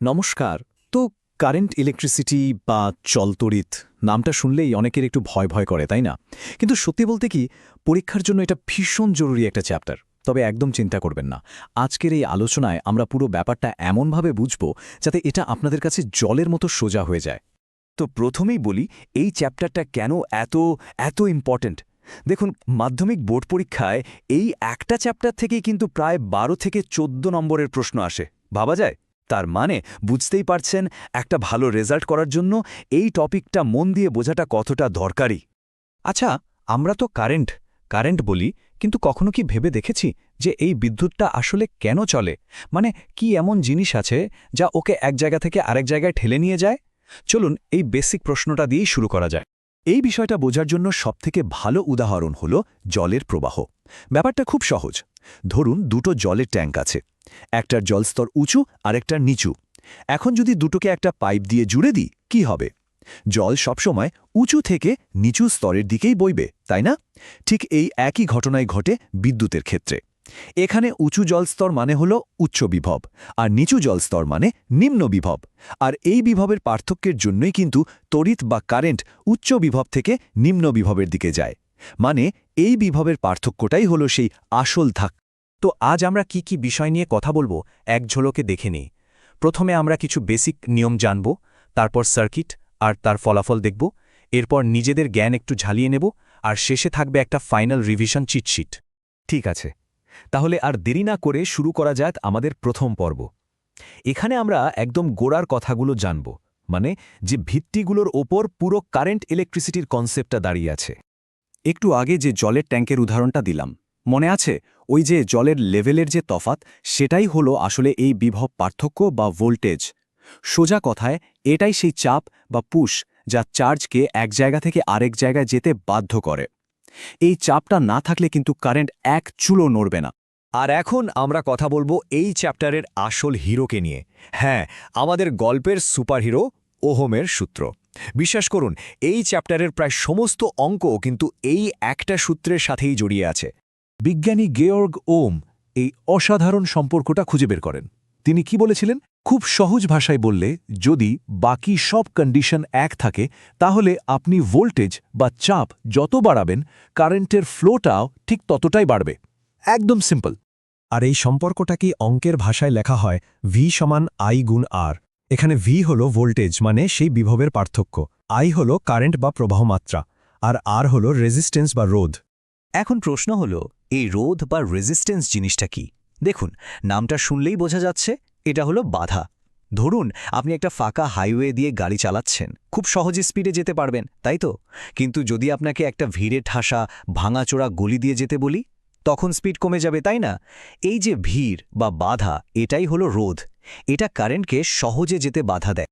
নমস্কার। তো current electricity বা জলতড়িৎ নামটা শুনলেই অনেকের একটু ভয় ভয় করে, তাই না? কিন্তু সত্যি বলতে কি, পরীক্ষার জন্য এটা ভীষণ জরুরি একটা চ্যাপ্টার। তবে একদম চিন্তা করবেন না। আজকের এই আলোচনায় আমরা পুরো ব্যাপারটা এমনভাবে বুঝব যাতে এটা আপনাদের কাছে জলের মতো সোজা হয়ে যায়। তো প্রথমেই বলি, এই চ্যাপ্টারটা কেন এত ইম্পর্ট্যান্ট। দেখুন, মাধ্যমিক বোর্ড পরীক্ষায় এই একটা চ্যাপ্টার থেকেই কিন্তু প্রায় 12 থেকে 14 নম্বরের প্রশ্ন আসে। ভাবা যায়? তার মানে বুঝতেই পারছেন, একটা ভালো রেজাল্ট করার জন্য এই টপিকটা মন দিয়ে বোঝাটা কতটা দরকারি। আচ্ছা, আমরা তো কারেন্ট বলি, কিন্তু কখনো কি ভেবে দেখেছি যে এই বিদ্যুৎটা আসলে কেন চলে? মানে কি এমন জিনিস আছে যা ওকে এক জায়গা থেকে আরেক জায়গায় ঠেলে নিয়ে যায়? চলুন এই বেসিক প্রশ্নটা দিয়েই শুরু করা যায়। এই বিষয়টা বোঝার জন্য সবথেকে ভালো উদাহরণ হল জলের প্রবাহ। ব্যাপারটা খুব সহজ। ধরুন দুটো জলের ট্যাঙ্ক আছে, একটার জলস্তর উঁচু আরেকটার নিচু। এখন যদি দুটোকে একটা পাইপ দিয়ে জুড়ে দিই, কি হবে? জল সবসময় উঁচু থেকে নিচু স্তরের দিকেই বইবে, তাই না? ঠিক এই একই ঘটনাই ঘটে বিদ্যুতের ক্ষেত্রে। এখানে উঁচু জলস্তর মানে হল উচ্চ বিভব, আর নিচু জলস্তর মানে নিম্ন বিভব। আর এই বিভবের পার্থক্যের জন্যই কিন্তু তড়িৎ বা কারেন্ট উচ্চ বিভব থেকে নিম্ন বিভবের দিকে যায়। মানে এই বিভবের পার্থক্যটাই হল সেই আসল ধাক। তো আজ আমরা কি কি বিষয় নিয়ে কথা বলবো এক ঝলকে দেখে নিই। প্রথমে আমরা কিছু বেসিক নিয়ম জানব, তারপর সার্কিট আর তার ফলাফল দেখব, এরপর নিজেদের জ্ঞান একটু ঝালিয়ে নেব, আর শেষে থাকবে একটা ফাইনাল রিভিশন চিটশিট। ঠিক আছে, তাহলে আর দেরি না করে শুরু করা যাক আমাদের প্রথম পর্ব। এখানে আমরা একদম গোড়ার কথাগুলো জানব, মানে যে ভিত্তিগুলোর ওপর পুরো কারেন্ট ইলেকট্রিসিটির কনসেপ্টটা দাঁড়িয়ে আছে। একটু আগে যে জলের ট্যাঙ্কের উদাহরণটা দিলাম, মনে আছে? ওই যে জলের লেভেলের যে তফাৎ, সেটাই হলো আসলে এই বিভব পার্থক্য বা ভোল্টেজ। সোজা কথায় এটাই সেই চাপ বা পুশ যা চার্জকে এক জায়গা থেকে আরেক জায়গায় যেতে বাধ্য করে। এই চাপটা না থাকলে কিন্তু কারেন্ট এক চুলও নড়বে না। আর এখন আমরা কথা বলবো এই চ্যাপ্টারের আসল হিরোকে নিয়ে। হ্যাঁ, আমাদের গল্পের সুপারহিরো ওহমের সূত্র। বিশ্বাস করুন, এই চ্যাপ্টারের প্রায় সমস্ত অঙ্ক কিন্তু এই একটা সূত্রের সাথেই জড়িয়ে আছে। বিজ্ঞানী গেয়র্গ ওম এই অসাধারণ সম্পর্কটা খুঁজে বের করেন। তিনি কি বলেছিলেন? খুব সহজ ভাষায় বললে, যদি বাকি সব কন্ডিশন এক থাকে, তাহলে আপনি ভোল্টেজ বা চাপ যত বাড়াবেন, কারেন্টের ফ্লোটাও ঠিক ততটাই বাড়বে। একদম সিম্পল। আর এই সম্পর্কটাকে অঙ্কের ভাষায় লেখা হয় ভি সমান আই গুণ আর। এখানে ভি হল ভোল্টেজ, মানে সেই বিভবের পার্থক্য, আই হল কারেন্ট বা প্রবাহ মাত্রা, আর আর হল রেজিস্ট্যান্স বা রোধ। এখন প্রশ্ন হল, এই রোধ বা রেজিস্ট্যান্স জিনিসটা কি? দেখুন, নামটা শুনলেই বোঝা যাচ্ছে এটা হলো বাধা। ধরুন আপনি একটা ফাঁকা হাইওয়ে দিয়ে গাড়ি চালাচ্ছেন, খুব সহজে স্পিডে যেতে পারবেন, তাই তো? কিন্তু যদি আপনাকে একটা ভিড়ে ঠাসা ভাঙাচোরা গলি দিয়ে যেতে বলি, তখন স্পিড কমে যাবে, তাই না? এই যে ভিড় বা বাধা, এটাই হলো রোধ। এটা কারেন্টকে সহজে যেতে বাধা দেয়।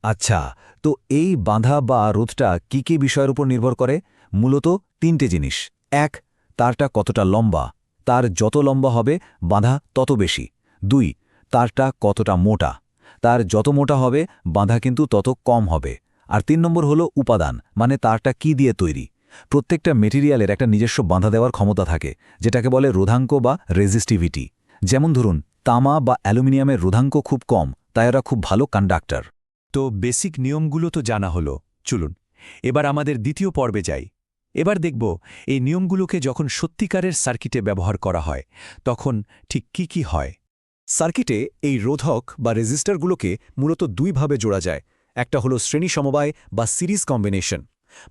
আচ্ছা, তো এই বাধা বা রোধটা কি কি বিষয়ের উপর নির্ভর করে? মূলত তিনটে জিনিস। এক, তারটা কতটা লম্বা, তার যত লম্বা হবে বাধা তত বেশি। দুই, তারটা কতটা মোটা, তার যত মোটা হবে বাধা কিন্তু তত কম হবে। আর ৩ নম্বর হলো উপাদান, মানে তারটা কি দিয়ে তৈরি। প্রত্যেকটা মেটেরিয়ালের একটা নিজস্ব বাধা দেওয়ার ক্ষমতা থাকে, যেটাকে বলে রোধাঙ্ক বা রেজিস্টিভিটি। যেমন ধরুন, তামা বা অ্যালুমিনিয়ামের রোধাঙ্ক খুব কম, তাই এরা খুব ভালো কন্ডাক্টর। তো বেসিক নিয়মগুলো তো জানা হলো। চলুন এবার আমাদের দ্বিতীয় পর্বে যাই। এবার দেখব এই নিয়মগুলোকে যখন সত্যিকারের সার্কিটে ব্যবহার করা হয়, তখন ঠিক কি কি হয়। সার্কিটে এই রোধক বা রেজিস্টারগুলোকে মূলত দুইভাবে জোড়া যায়। একটা হলো শ্রেণী সমবায় বা সিরিজ কম্বিনেশন।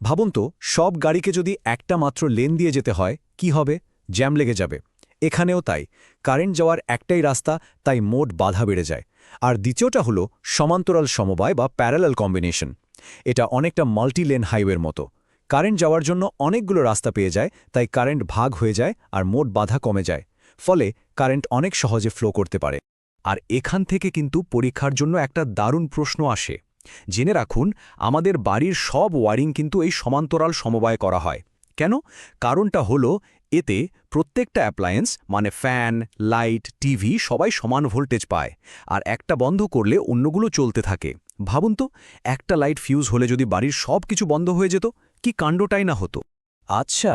ভাবুন তো, সব গাড়িকে যদি একটা মাত্র লেন দিয়ে যেতে হয়, কি হবে? জ্যাম লেগে যাবে। এখানেও তাই, কারেন্ট যাওয়ার একটাই রাস্তা, তাই মোট বাধা বেড়ে যায়। আর দ্বিতীয়টা হলো সমান্তরাল সমবায় বা প্যারালাল কম্বিনেশন। এটা অনেকটা মাল্টি লেন হাইওয়ের মতো। কারেন্ট যাওয়ার জন্য অনেকগুলো রাস্তা পেয়ে যায়, তাই কারেন্ট ভাগ হয়ে যায় আর মোট বাধা কমে যায়। ফলে কারেন্ট অনেক সহজে ফ্লো করতে পারে। আর এখান থেকে কিন্তু পরীক্ষার জন্য একটা দারুণ প্রশ্ন আসে। জেনে রাখুন, আমাদের বাড়ির সব ওয়ারিং কিন্তু এই সমান্তরাল সমবায় করা হয়। কেন? কারণটা হলো, এতে প্রত্যেকটা অ্যাপ্লায়েন্স মানে ফ্যান, লাইট, টিভি সবাই সমান ভোল্টেজ পায়। আর একটা বন্ধ করলে অন্যগুলো চলতে থাকে। ভাবুন তো, একটা লাইট ফিউজ হলে যদি বাড়ির সব কিছু বন্ধ হয়ে যেত, কি কাণ্ডটাই না হতো। আচ্ছা,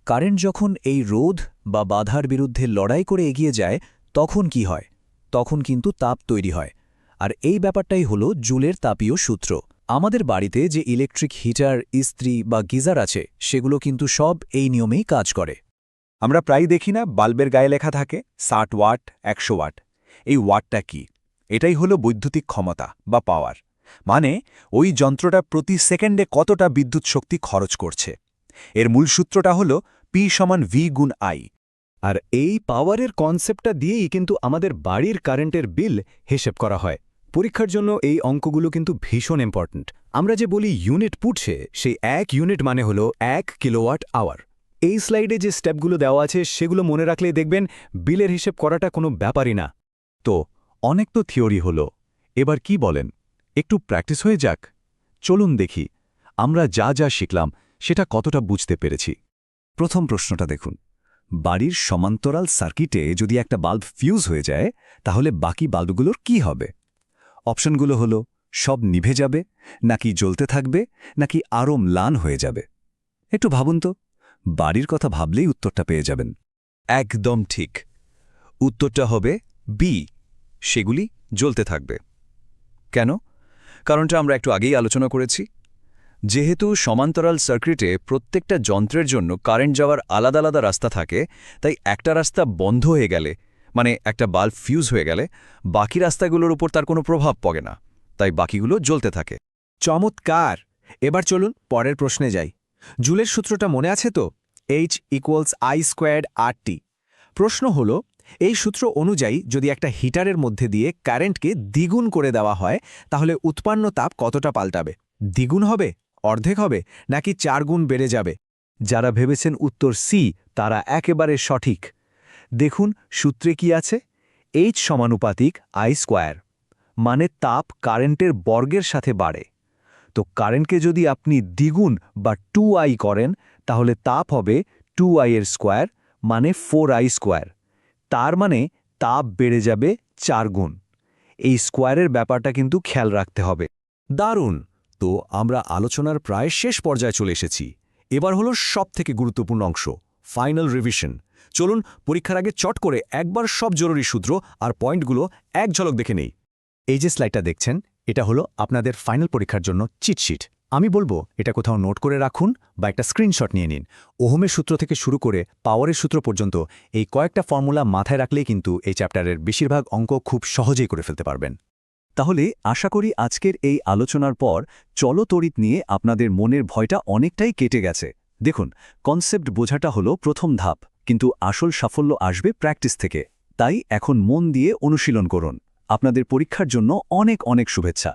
কারেন্ট যখন এই রোধ বা বাধার বিরুদ্ধে লড়াই করে এগিয়ে যায়, তখন কি হয়? তখন কিন্তু তাপ তৈরি হয়। আর এই ব্যাপারটাই হলো জুলের তাপীয় সূত্র। আমাদের বাড়িতে যে ইলেকট্রিক হিটার, ইস্ত্রি বা গিজার আছে সেগুলো কিন্তু সব এই নিয়মেই কাজ করে। আমরা প্রায় দেখি না বাল্বের গায়ে লেখা থাকে 60 ওয়াট, 100 ওয়াট। এই ওয়াটটা কি? এটাই হলো বৈদ্যুতিক ক্ষমতা বা পাওয়ার। মানে ওই যন্ত্রটা প্রতি সেকেন্ডে কতটা বিদ্যুৎ শক্তি খরচ করছে। এর মূল সূত্রটা হলো P = V × I। আর এই পাওয়ারের কনসেপ্টটা দিয়েই কিন্তু আমাদের বাড়ির কারেন্টের বিল হিসেব করা হয়। পরীক্ষার জন্য এই অঙ্কগুলো কিন্তু ভীষণ ইম্পর্ট্যান্ট। আমরা যে বলি ইউনিট পুটছে, সেই 1 ইউনিট মানে হলো 1 কিলোওয়াট আওয়ার। এই স্লাইডে যে স্টেপগুলো দেওয়া আছে সেগুলো মনে রাখলেই দেখবেন বিলের হিসেব করাটা কোনো ব্যাপারই না। তো অনেক তো থিওরি হলো, এবার কি বলেন, একটু প্র্যাকটিস হয়ে যাক? চলুন দেখি আমরা যা যা শিখলাম সেটা কতটা বুঝতে পেরেছি। প্রথম প্রশ্নটা দেখুন, বাড়ির সমান্তরাল সার্কিটে যদি একটা বাল্ব ফিউজ হয়ে যায় তাহলে বাকি বাল্বগুলোর কি হবে? অপশনগুলো হলো সব নিভে যাবে, নাকি জ্বলতে থাকবে, নাকি আরও ম্লান হয়ে যাবে। একটু ভাবুন তো, বাড়ির কথা ভাবলেই উত্তরটা পেয়ে যাবেন। একদম ঠিক, উত্তরটা হবে বি, সেগুলি জ্বলতে থাকবে। কেন? কারণটা আমরা একটু আগেই আলোচনা করেছি। যেহেতু সমান্তরাল সার্কিটে প্রত্যেকটা যন্ত্রের জন্য কারেন্ট যাওয়ার আলাদা আলাদা রাস্তা থাকে, তাই একটা রাস্তা বন্ধ হয়ে গেলে, মানে একটা বাল্ব ফিউজ হয়ে গেলে, বাকি রাস্তাগুলোর উপর তার কোনো প্রভাব পড়ে না, তাই বাকিগুলো জ্বলতে থাকে। চমৎকার! এবার চলুন পরের প্রশ্নে যাই। জুলের সূত্রটা মনে আছে তো? H = I² RT। প্রশ্ন হলো, এই সূত্র অনুযায়ী যদি একটা হিটারের মধ্যে দিয়ে কারেন্টকে দ্বিগুণ করে দেওয়া হয় তাহলে উৎপন্ন তাপ কতটা পাল্টাবে? দ্বিগুণ হবে, অর্ধেক হবে, নাকি 4 গুণ বেড়ে যাবে? যারা ভেবেছেন উত্তর সি, তারা একেবারে সঠিক। দেখুন সূত্রে কি আছে, H = I², মানে তাপ কারেন্টের বর্গের সাথে বাড়ে। তো কারেন্টকে যদি আপনি দ্বিগুণ বা 2I করেন তাহলে তাপ হবে 2I² মানে 4I²। তার মানে তাপ বেড়ে যাবে 4 গুণ। এই স্কোয়ারের ব্যাপারটা কিন্তু খেয়াল রাখতে হবে। দারুণ! তো আমরা আলোচনার প্রায় শেষ পর্যায়ে চলে এসেছি। এবার হলো সবথেকে গুরুত্বপূর্ণ অংশ, ফাইনাল রিভিশন। চলুন পরীক্ষার আগে চট করে একবার সব জরুরি সূত্র আর পয়েন্টগুলো এক ঝলক দেখে নেই। এই যে স্লাইডটা দেখছেন, এটা হলো আপনাদের ফাইনাল পরীক্ষার জন্য চিটশিট। আমি বলবো এটা কোথাও নোট করে রাখুন বা একটা স্ক্রিনশট নিয়ে নিন। ওহমের সূত্র থেকে শুরু করে পাওয়ারের সূত্র পর্যন্ত এই কয়েকটা ফর্মুলা মাথায় রাখলেই কিন্তু এই চ্যাপ্টারের বেশিরভাগ অঙ্ক খুব সহজেই করে ফেলতে পারবেন। তাহলে আশা করি আজকের এই আলোচনার পর চলতড়িৎ নিয়ে আপনাদের মনের ভয়টা অনেকটাই কেটে গেছে। দেখুন, কনসেপ্ট বোঝাটা হলো প্রথম ধাপ, কিন্তু আসল সাফল্য আসবে প্র্যাকটিস থেকে। তাই এখন মন দিয়ে অনুশীলন করুন। আপনাদের পরীক্ষার জন্য অনেক অনেক শুভেচ্ছা।